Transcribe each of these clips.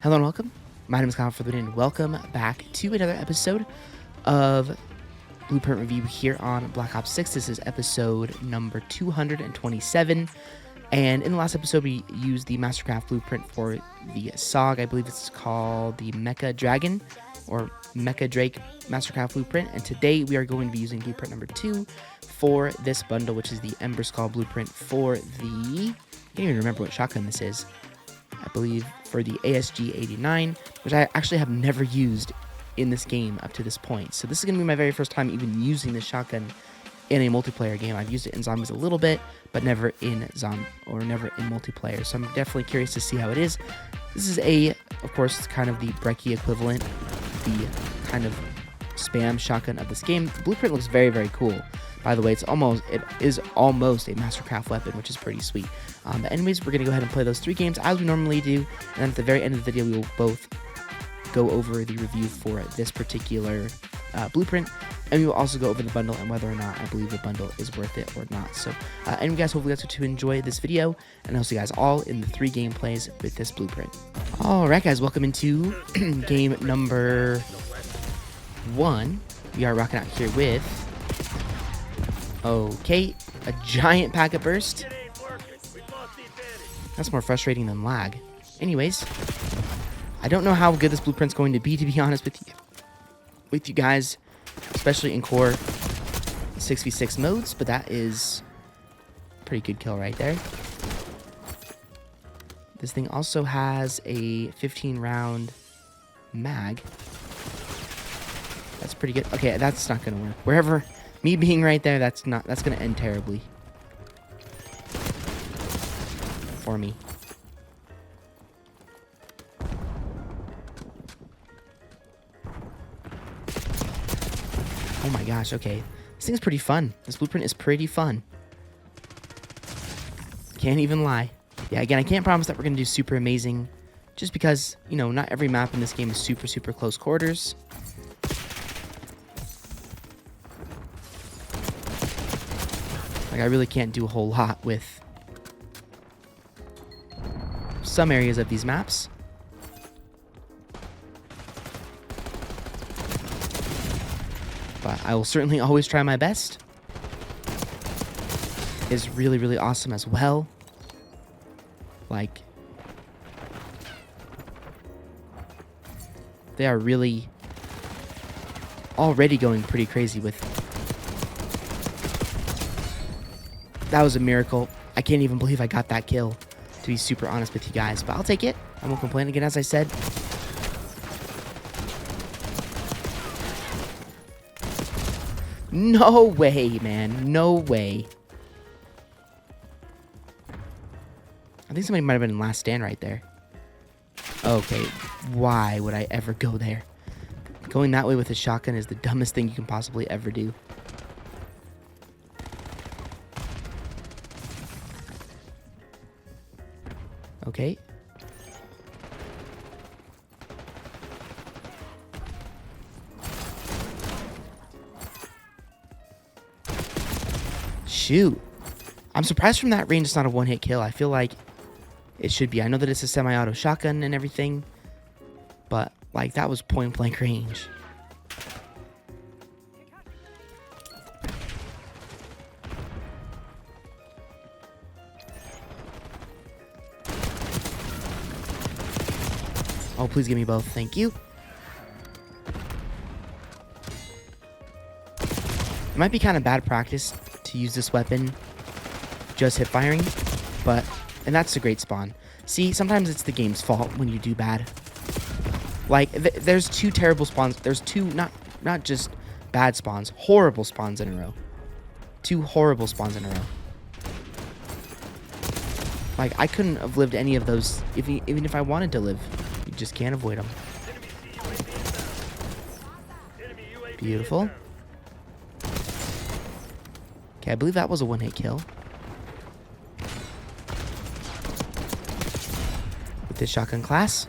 Hello and welcome. My name is Kontrol Freeks and welcome back to another episode of Blueprint Review here on Black Ops 6. This is episode number 227. And in the last episode, we used the Mastercraft blueprint for the SOG. I believe it's called the Mecha Dragon or Mecha Drake Mastercraft blueprint. And today we are going to be using blueprint number 2 for this bundle, which is the Emberscald blueprint for the... I can't even remember what shotgun this is. I believe for the Asg-89, which I actually have never used in this game up to this point. So this is going to be my very first time even using this shotgun in a multiplayer game. I've used it in zombies a little bit, but never in never in multiplayer. So I'm definitely curious to see how it is. This is of course, kind of the brecci equivalent, the kind of spam shotgun of this game. The blueprint looks very, very cool. By the way, it is almost a Mastercraft weapon, which is pretty sweet. But anyways, we're going to go ahead and play those 3 games as we normally do. And then at the very end of the video, we will both go over the review for this particular blueprint. And we will also go over the bundle and whether or not I believe the bundle is worth it or not. So, anyway guys, hopefully you guys get to enjoy this video. And I'll see you guys all in the 3 gameplays with this blueprint. Alright guys, welcome into game number 1. We are rocking out here with... Okay, a giant packet burst. That's more frustrating than lag. Anyways, I don't know how good this blueprint's going to be honest with you guys, especially in core 6v6 modes, but that is a pretty good kill right there. This thing also has a 15-round mag. That's pretty good. Okay, that's not gonna work. Wherever me being right there, that's gonna end terribly for me. Oh my gosh, okay. This thing's pretty fun. This blueprint is pretty fun. Can't even lie. Yeah, again, I can't promise that we're gonna do super amazing, just because, you know, not every map in this game is super close quarters. Like, I really can't do a whole lot with some areas of these maps. But I will certainly always try my best. Is really awesome as well. Like, they are really already going pretty crazy with... That was a miracle. I can't even believe I got that kill, to be super honest with you guys. But I'll take it. I won't complain again, as I said. No way, man. No way. I think somebody might have been in last stand right there. Okay, why would I ever go there? Going that way with a shotgun is the dumbest thing you can possibly ever do. Okay. Shoot. I'm surprised from that range it's not a one-hit kill. I feel like it should be. I know that it's a semi-auto shotgun and everything, but, like, that was point-blank range. Oh, please give me both. Thank you. It might be kind of bad practice to use this weapon just hip firing, and that's a great spawn. See, sometimes it's the game's fault when you do bad. Like, there's 2 terrible spawns. There's 2, not just bad spawns, horrible spawns in a row. 2 horrible spawns in a row. Like, I couldn't have lived any of those even if I wanted to live. You just can't avoid them. Beautiful. Okay, I believe that was a one-hit kill. With this shotgun class.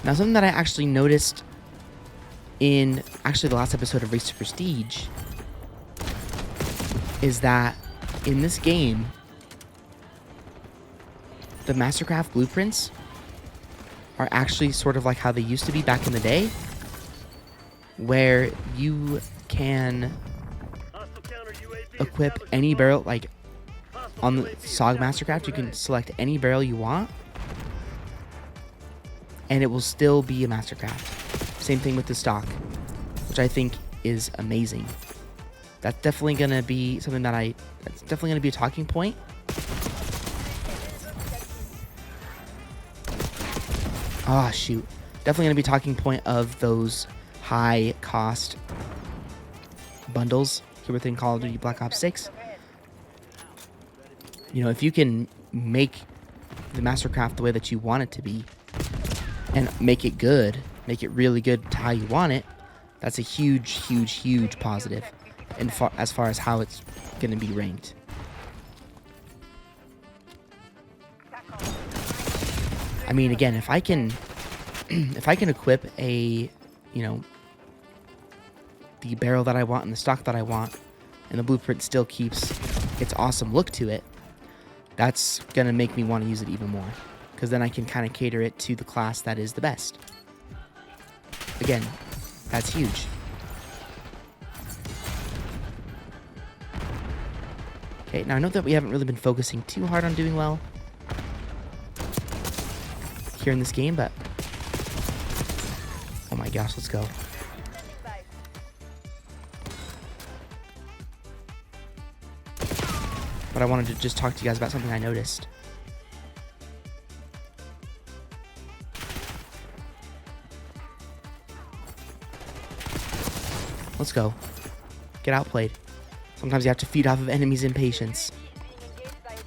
Now, something that I actually noticed in the last episode of Race to Prestige is that in this game, the Mastercraft blueprints are actually sort of like how they used to be back in the day, where you can equip any barrel, like on the SOG Mastercraft, you can select any barrel you want, and it will still be a Mastercraft. Same thing with the stock, which I think is amazing. That's definitely going to be something that's definitely going to be a talking point. Ah, shoot. Definitely going to be a talking point of those high cost bundles here within Call of Duty Black Ops 6. You know, if you can make the Mastercraft the way that you want it to be and make it good, make it really good to how you want it, that's a huge, huge, huge positive as far as how it's going to be ranked. I mean, again, if I can equip a, you know, the barrel that I want and the stock that I want, and the blueprint still keeps its awesome look to it, that's going to make me want to use it even more, because then I can kind of cater it to the class that is the best. Again, that's huge. Okay, now I know that we haven't really been focusing too hard on doing well here in this game, but oh my gosh, let's go. But I wanted to just talk to you guys about something I noticed. Let's go. Get outplayed. Sometimes you have to feed off of enemies' impatience,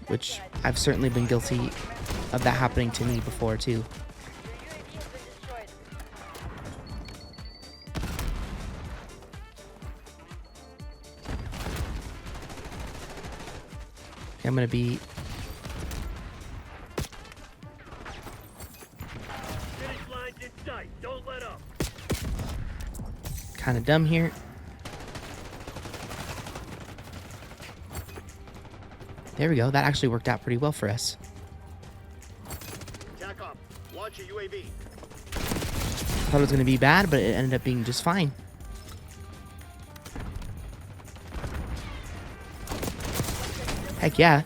which I've certainly been guilty of that happening to me before too. I'm gonna be kind of dumb here. There we go. That actually worked out pretty well for us. Launch a UAV. I thought it was going to be bad, but it ended up being just fine. Heck yeah.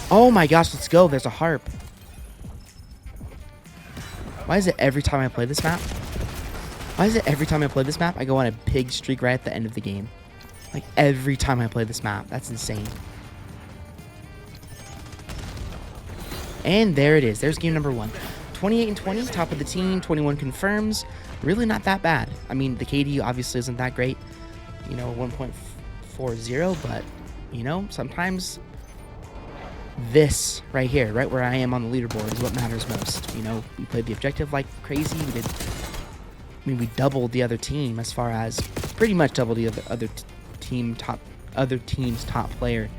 Oh my gosh, let's go. There's a harp. Why is it every time I play this map? I go on a pig streak right at the end of the game? Like, every time I play this map. That's insane. And there it is. There's game number 1. 28 and 20, top of the team, 21 confirms. Really not that bad. I mean, the KD obviously isn't that great. You know, 1.40, but, you know, sometimes this right here, right where I am on the leaderboard, is what matters most. You know, we played the objective like crazy. We doubled the other team as far as, pretty much doubled the other team's top player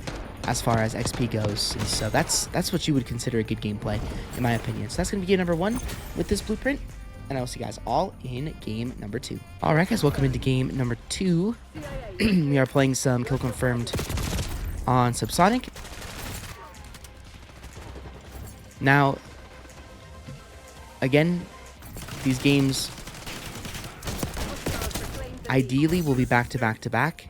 as far as XP goes. And so that's what you would consider a good gameplay, in my opinion. So that's going to be game number 1 with this blueprint, and I will see you guys all in game number 2. All right, guys, welcome into game number 2. We are playing some Kill Confirmed on Subsonic. Now, again, these games ideally will be back to back to back,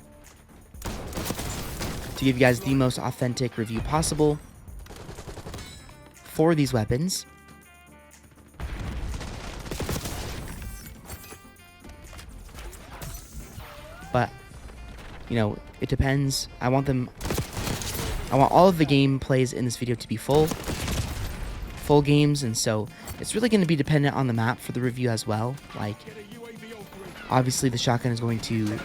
to give you guys the most authentic review possible for these weapons. But, you know, it depends. I want all of the gameplays in this video to be full games, and so it's really going to be dependent on the map for the review as well. Like, obviously the shotgun is going to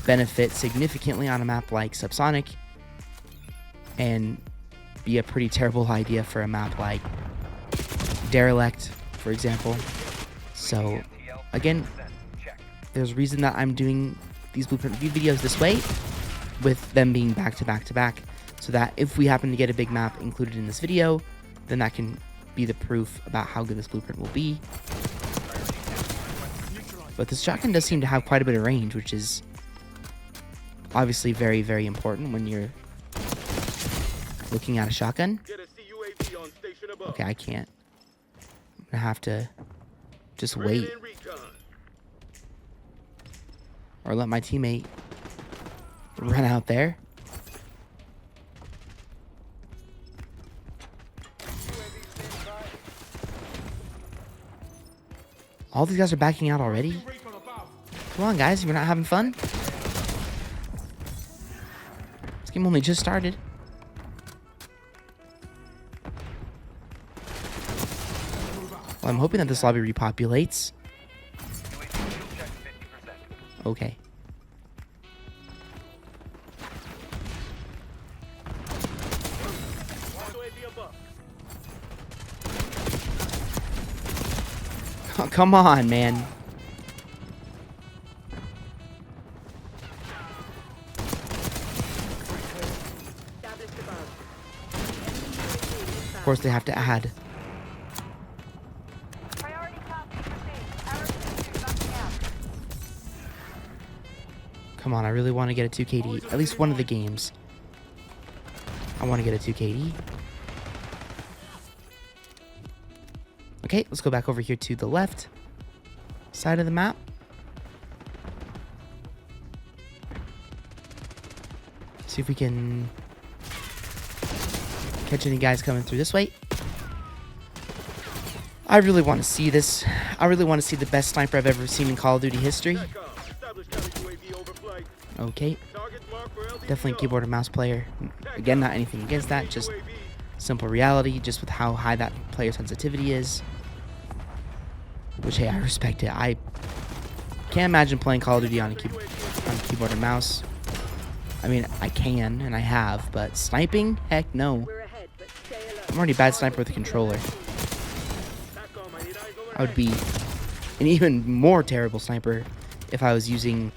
benefit significantly on a map like Subsonic, and be a pretty terrible idea for a map like Derelict, for example. So, again, there's a reason that I'm doing these blueprint review videos this way, with them being back to back to back, so that if we happen to get a big map included in this video, then that can be the proof about how good this blueprint will be. But this shotgun does seem to have quite a bit of range, which is obviously very, very important when you're looking at a shotgun. Okay, I can't. I'm gonna have to just wait. Or let my teammate run out there. All these guys are backing out already? Come on, guys. You're not having fun? This game only just started. Well, I'm hoping that this lobby repopulates. Okay. Oh, come on, man. Of course, they have to add. Come on, I really want to get a 2 KD. At least one of the games. I want to get a 2 KD. Okay, let's go back over here to the left side of the map. See if we can catch any guys coming through this way. I really want to see this. I really want to see the best sniper I've ever seen in Call of Duty history. Okay. Definitely a keyboard and mouse player. Again, not anything against that, just simple reality, just with how high that player sensitivity is. Which, hey, I respect it. I can't imagine playing Call of Duty on a keyboard and mouse. I mean, I can, and I have, but sniping? Heck no. I'm already a bad sniper with a controller. I would be an even more terrible sniper if I was using...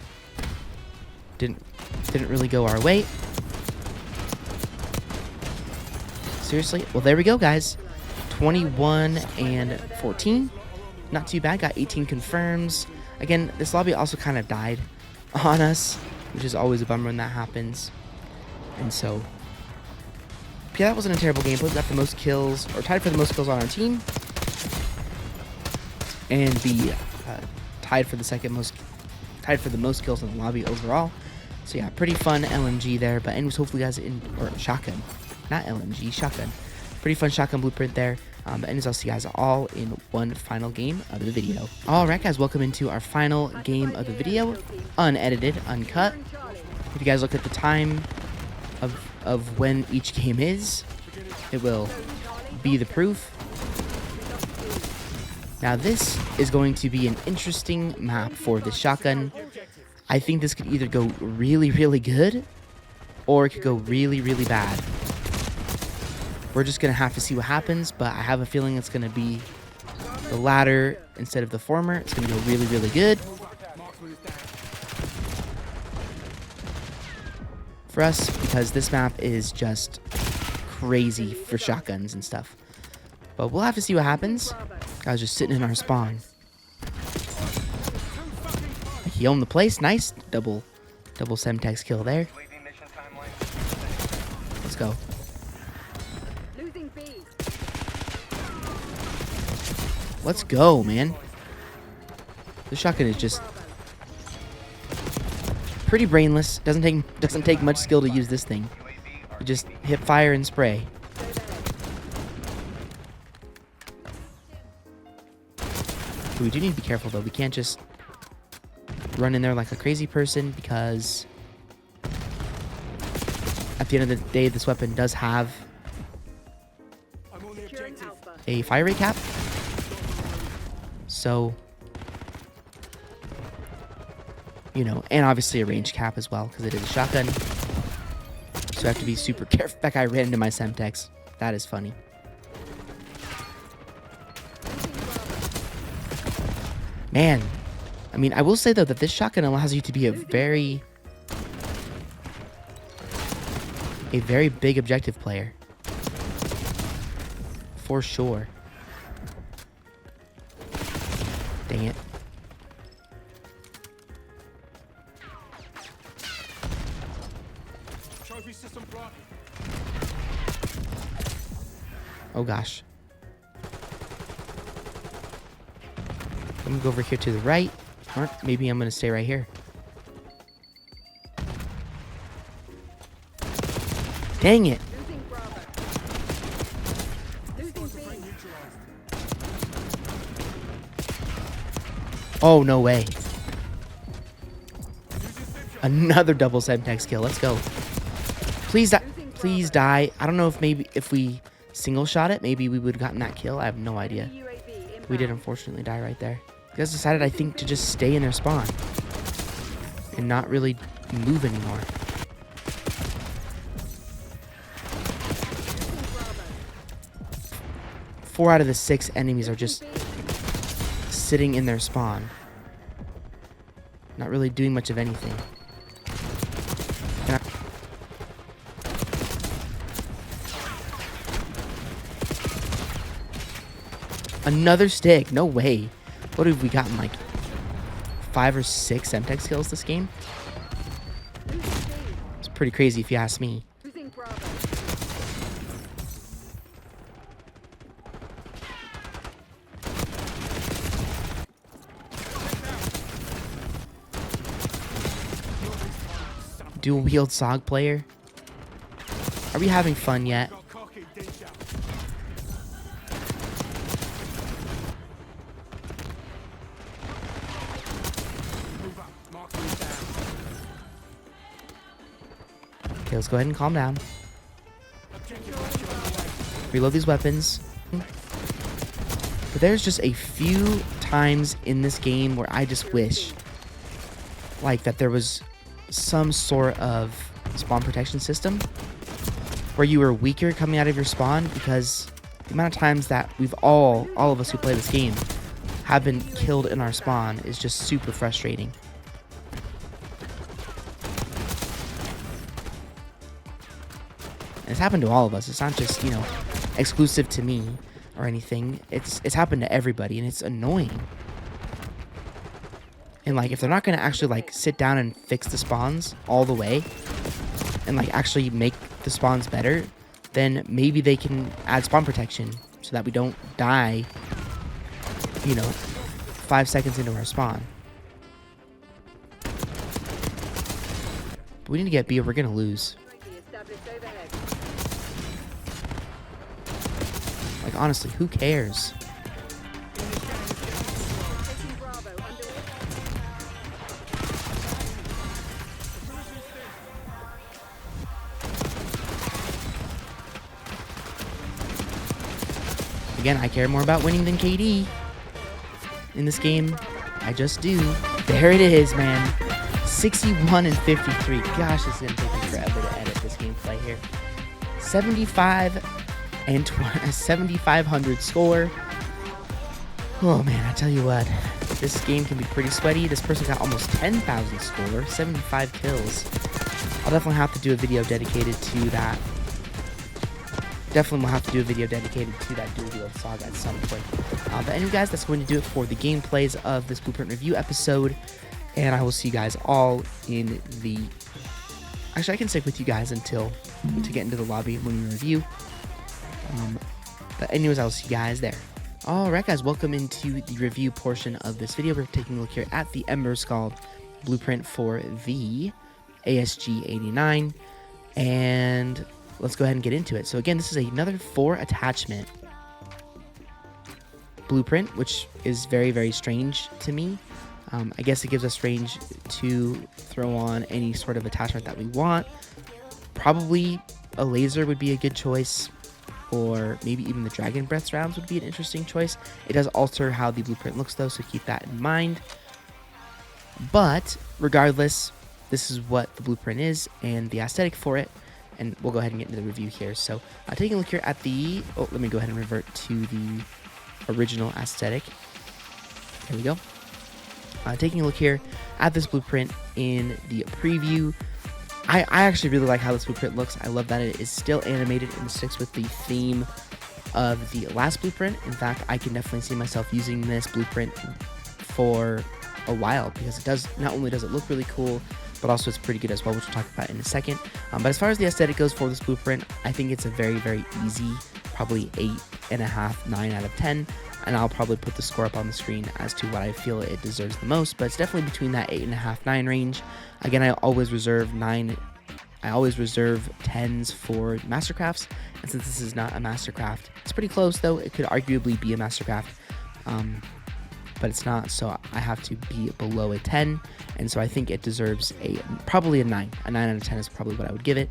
Didn't really go our way. Seriously? Well, there we go, guys. 21 and 14. Not too bad. Got 18 confirms. Again, this lobby also kind of died on us, which is always a bummer when that happens. And so, yeah, that wasn't a terrible gameplay. We got the most kills, or tied for the most kills on our team. And the tied for the most kills in the lobby overall. So yeah, pretty fun LMG there. But anyways, hopefully you guys or shotgun, not LMG, shotgun. Pretty fun shotgun blueprint there. But anyways, I'll see you guys all in one final game of the video. All right, guys, welcome into our final game of the video, unedited, uncut. If you guys look at the time of when each game is, it will be the proof. Now this is going to be an interesting map for this shotgun. I think this could either go really, really good, or it could go really, really bad. We're just going to have to see what happens, but I have a feeling it's going to be the latter instead of the former. It's going to go really, really good for us, because this map is just crazy for shotguns and stuff. But we'll have to see what happens. Guys just sitting in our spawn. He owned the place. Nice. Double Semtex kill there. Let's go. Let's go, man. The shotgun is just pretty brainless. Doesn't take much skill to use this thing. You just hip fire and spray. We do need to be careful, though. We can't just run in there like a crazy person, because at the end of the day, this weapon does have a fire rate cap. So, you know, and obviously a range cap as well, because it is a shotgun. So I have to be super careful. That guy ran into my Semtex. That is funny. Man, I mean, I will say, though, that this shotgun allows you to be a very big objective player. For sure. Dang it. Trophy system blocked. Oh gosh. I'm gonna go over here to the right. Or maybe I'm gonna stay right here. Dang it. Oh, no way. Another double Semtex kill. Let's go. Please die. Please die. I don't know if maybe if we single shot it, maybe we would have gotten that kill. I have no idea. We did unfortunately die right there. You guys decided, I think, to just stay in their spawn and not really move anymore. Four out of the 6 enemies are just sitting in their spawn, not really doing much of anything. Another stick. No way. What have we gotten, like 5 or 6 Semtex kills this game? It's pretty crazy if you ask me. Dual wield SOG player. Are we having fun yet? Okay, let's go ahead and calm down. Reload these weapons. But there's just a few times in this game where I just wish, like, that there was some sort of spawn protection system where you were weaker coming out of your spawn, because the amount of times that we've all of us who play this game have been killed in our spawn is just super frustrating. And it's happened to all of us. It's not just, you know, exclusive to me or anything. It's happened to everybody, and it's annoying. And, like, if they're not going to actually, like, sit down and fix the spawns all the way and, like, actually make the spawns better, then maybe they can add spawn protection so that we don't die, you know, 5 seconds into our spawn. But we need to get B or we're going to lose. Like, honestly, who cares? Again, I care more about winning than KD. In this game, I just do. There it is, man. 61 and 53. Gosh, it's going to take me forever to edit this gameplay here. 75 and 7,500 score. Oh, man, I tell you what. This game can be pretty sweaty. This person got almost 10,000 score. 75 kills. I'll definitely have to do a video dedicated to that. Definitely will have to do a video dedicated to that dual wield SOG at some point. But anyway, guys, that's going to do it for the gameplays of this Blueprint review episode. And I will see you guys all in the... Actually, I can stick with you guys until to get into the lobby when we review. But anyways, I'll see you guys there. Alright, guys, welcome into the review portion of this video. We're taking a look here at the Emberscald blueprint for the Asg-89. And let's go ahead and get into it. So again, this is another 4 attachment blueprint, which is very, very strange to me. I guess it gives us range to throw on any sort of attachment that we want. Probably a laser would be a good choice, or maybe even the Dragon Breath rounds would be an interesting choice. It does alter how the blueprint looks, though, so keep that in mind. But regardless, this is what the blueprint is and the aesthetic for it. And we'll go ahead and get into the review here. So taking a look here at the... Oh, let me go ahead and revert to the original aesthetic. There we go. Taking a look here at this blueprint in the preview. I actually really like how this blueprint looks. I love that it is still animated and sticks with the theme of the last blueprint. In fact, I can definitely see myself using this blueprint for a while, because it does, not only does it look really cool, but also it's pretty good as well, which we'll talk about in a second. But as far as the aesthetic goes for this blueprint, I think it's a very, very easy probably 8.5, 9 out of 10. And I'll probably put the score up on the screen as to what I feel it deserves the most, but it's definitely between that 8.5, 9 range. Again, I always reserve 10s for Mastercrafts, and since this is not a Mastercraft, it's pretty close though. It could arguably be a Mastercraft, but it's not, so I have to be below a 10, and so I think it deserves probably a 9. A 9 out of 10 is probably what I would give it.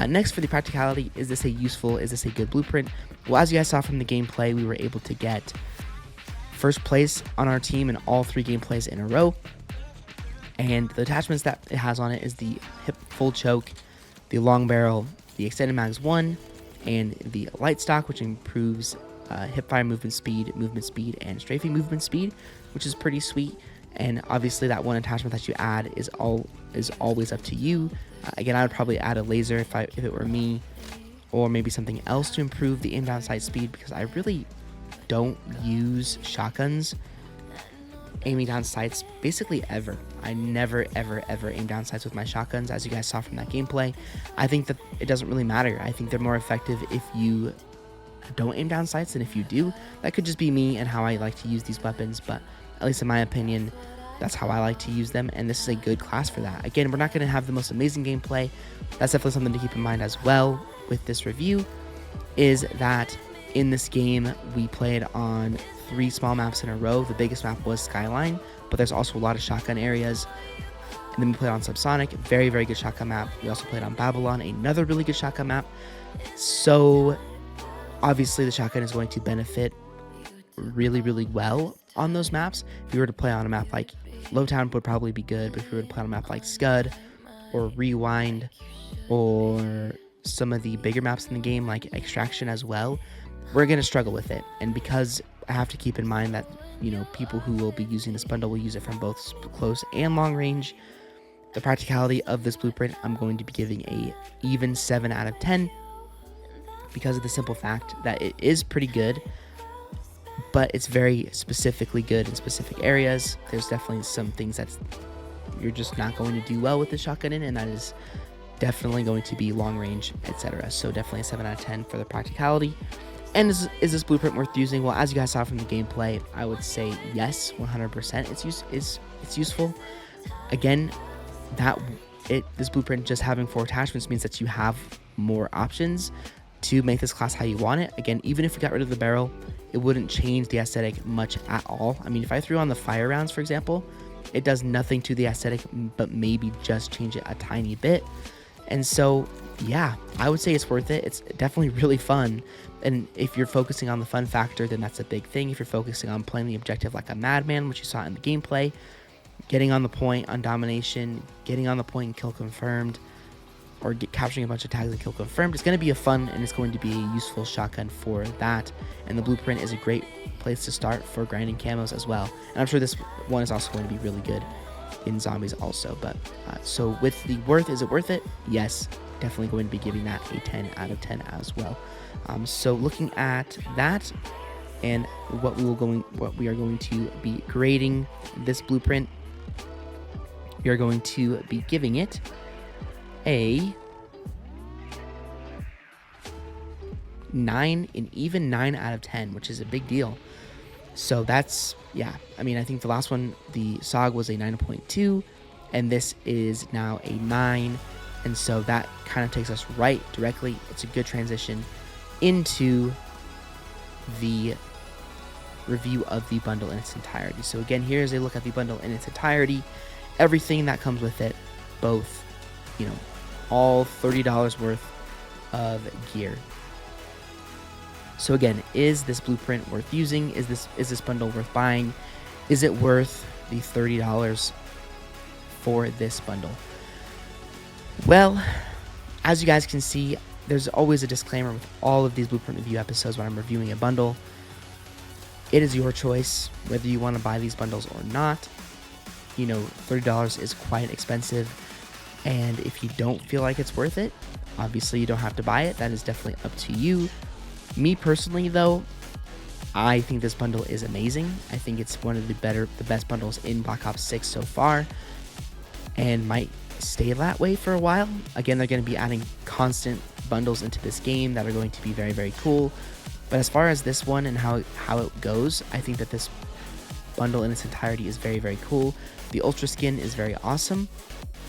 Next, for the practicality, is this a good blueprint? Well, as you guys saw from the gameplay, we were able to get first place on our team in all 3 gameplays in a row, and the attachments that it has on it is the hip full choke, the long barrel, the extended mags 1, and the light stock, which improves hipfire movement speed, and strafing movement speed, which is pretty sweet. And obviously that one attachment that you add is always up to you. Again, I would probably add a laser if it were me, or maybe something else to improve the aim down sight speed, because I really don't use shotguns aiming down sights basically ever. I never ever aim down sights with my shotguns, as you guys saw from that gameplay. I think that it doesn't really matter. I think they're more effective if you don't aim down sights than if you do. That could just be me and how I like to use these weapons, but at least in my opinion, that's how I like to use them, and this is a good class for that. Again, we're not going to have the most amazing gameplay. That's definitely something to keep in mind as well with this review, is that in this game we played on 3 small maps in a row. The biggest map was Skyline, but there's also a lot of shotgun areas. And then we played on Subsonic, very good shotgun map. We also played on Babylon, another really good shotgun map. So obviously the shotgun is going to benefit really well on those maps. If you were to play on a map like Lowtown would probably be good, but if you were to play on a map like Scud or Rewind or some of the bigger maps in the game like Extraction as well, we're going to struggle with it. And because I have to keep in mind that, you know, people who will be using this bundle will use it from both close and long range, the practicality of this blueprint, I'm going to be giving a even 7 out of 10 because of the simple fact that it is pretty good, but it's very specifically good in specific areas. There's definitely some things that you're just not going to do well with the shotgun in, and that is definitely going to be long range, etc. So definitely a 7 out of 10 for the practicality. And is this blueprint worth using? Well, as you guys saw from the gameplay, I would say yes, 100%. It's useful. Again, this blueprint just having 4 attachments means that you have more options to make this class how you want it. Again, even if we got rid of the barrel, it wouldn't change the aesthetic much at all. I mean, if I threw on the fire rounds, for example, it does nothing to the aesthetic, but maybe just change it a tiny bit. And so, yeah, I would say it's worth it. It's definitely really fun. And if you're focusing on the fun factor, then that's a big thing. If you're focusing on playing the objective like a madman, which you saw in the gameplay, getting on the point on domination, getting on the point and kill confirmed, or capturing a bunch of tags and kill confirmed, it's going to be a fun and it's going to be a useful shotgun for that. And the blueprint is a great place to start for grinding camos as well. And I'm sure this one is also going to be really good in zombies also. But so with the worth, is it worth it? Yes, definitely going to be giving that a 10 out of 10 as well. So looking at that and what we are going to be grading this blueprint, we are going to be giving it a 9, an even 9 out of 10, which is a big deal. So that's, yeah, I mean, I think the last one, the SOG, was a 9.2, and this is now a 9, and so that kind of takes us right directly. It's a good transition into the review of the bundle in its entirety. So again, here's a look at the bundle in its entirety, everything that comes with it, both, you know, all $30 worth of gear. So again, is this blueprint worth using? Is this bundle worth buying? Is it worth the $30 for this bundle? Well, as you guys can see, there's always a disclaimer with all of these blueprint review episodes when I'm reviewing a bundle. It is your choice whether you want to buy these bundles or not. You know, $30 is quite expensive, and if you don't feel like it's worth it, obviously you don't have to buy it. That is definitely up to you. Me personally, though, I think this bundle is amazing. I think it's one of the best bundles in Black Ops 6 so far, and might stay that way for a while. Again, they're going to be adding constant bundles into this game that are going to be very, very cool. But as far as this one and how it goes, I think that this bundle in its entirety is very, very cool. The Ultra skin is very awesome.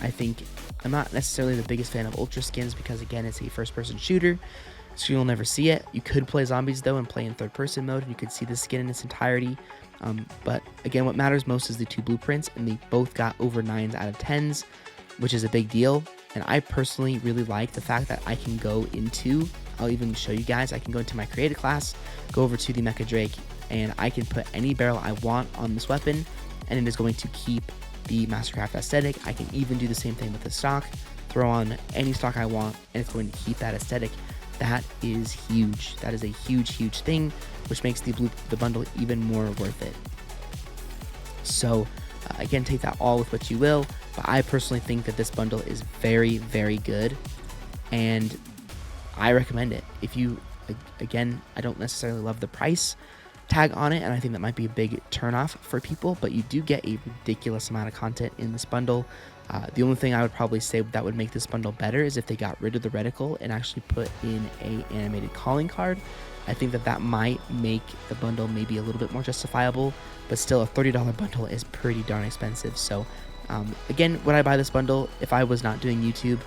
I think I'm not necessarily the biggest fan of Ultra skins because, again, it's a first-person shooter, so you'll never see it. You could play zombies, though, and play in third-person mode, and you could see the skin in its entirety. But, again, what matters most is the two blueprints, and they both got over 9s out of 10s, which is a big deal. And I personally really like the fact that I can go into, I'll even show you guys, I can go into my creative class, go over to the Mecha Drake, and I can put any barrel I want on this weapon, and it is going to keep the Mastercraft aesthetic. I can even do the same thing with the stock, throw on any stock I want, and it's going to keep that aesthetic. That is huge. That is a huge, huge thing, which makes the bundle even more worth it. So, again, take that all with what you will, but I personally think that this bundle is very, very good, and I recommend it. If you, again, I don't necessarily love the price tag on it, and I think that might be a big turnoff for people, but you do get a ridiculous amount of content in this bundle. The only thing I would probably say that would make this bundle better is if they got rid of the reticle and actually put in a animated calling card. I think that might make the bundle maybe a little bit more justifiable, but still a $30 bundle is pretty darn expensive. So again, would I buy this bundle? If I was not doing YouTube,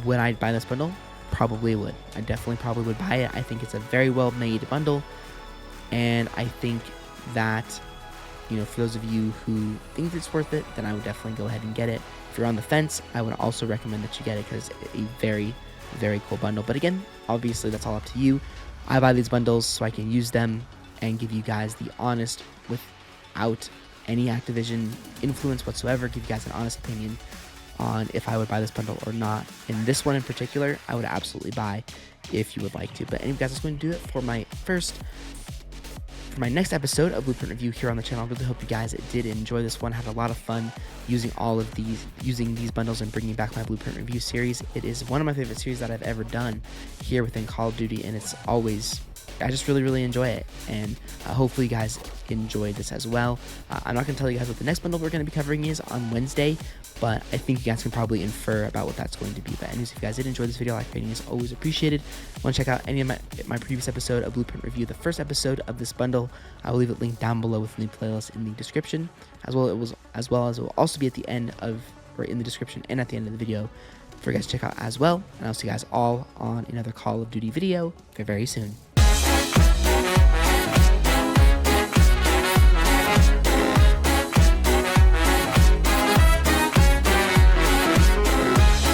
would I buy this bundle? Probably would. I definitely probably would buy it. I think it's a very well made bundle, and I think that, you know, for those of you who think it's worth it, then I would definitely go ahead and get it. If you're on the fence, I would also recommend that you get it because it's a very, very cool bundle. But again, obviously that's all up to you. I buy these bundles so I can use them and give you guys the honest, without any Activision influence whatsoever, give you guys an honest opinion on if I would buy this bundle or not. And this one in particular, I would absolutely buy if you would like to. But anyway, guys, that's going to do it for my next episode of Blueprint Review here on the channel. I really hope you guys did enjoy this one. Had a lot of fun using these bundles and bringing back my Blueprint Review series. It is one of my favorite series that I've ever done here within Call of Duty, and it's always, I just really, really enjoy it, and hopefully you guys enjoyed this as well. I'm not going to tell you guys what the next bundle we're going to be covering is on Wednesday, but I think you guys can probably infer about what that's going to be. But anyways, if you guys did enjoy this video, like rating is always appreciated. Want to check out any of my previous episode of Blueprint Review, the first episode of this bundle, I will leave it linked down below within the playlist in the description, as well as it will also be at the end of, or in the description and at the end of the video for you guys to check out as well. And I'll see you guys all on another Call of Duty video very, very soon.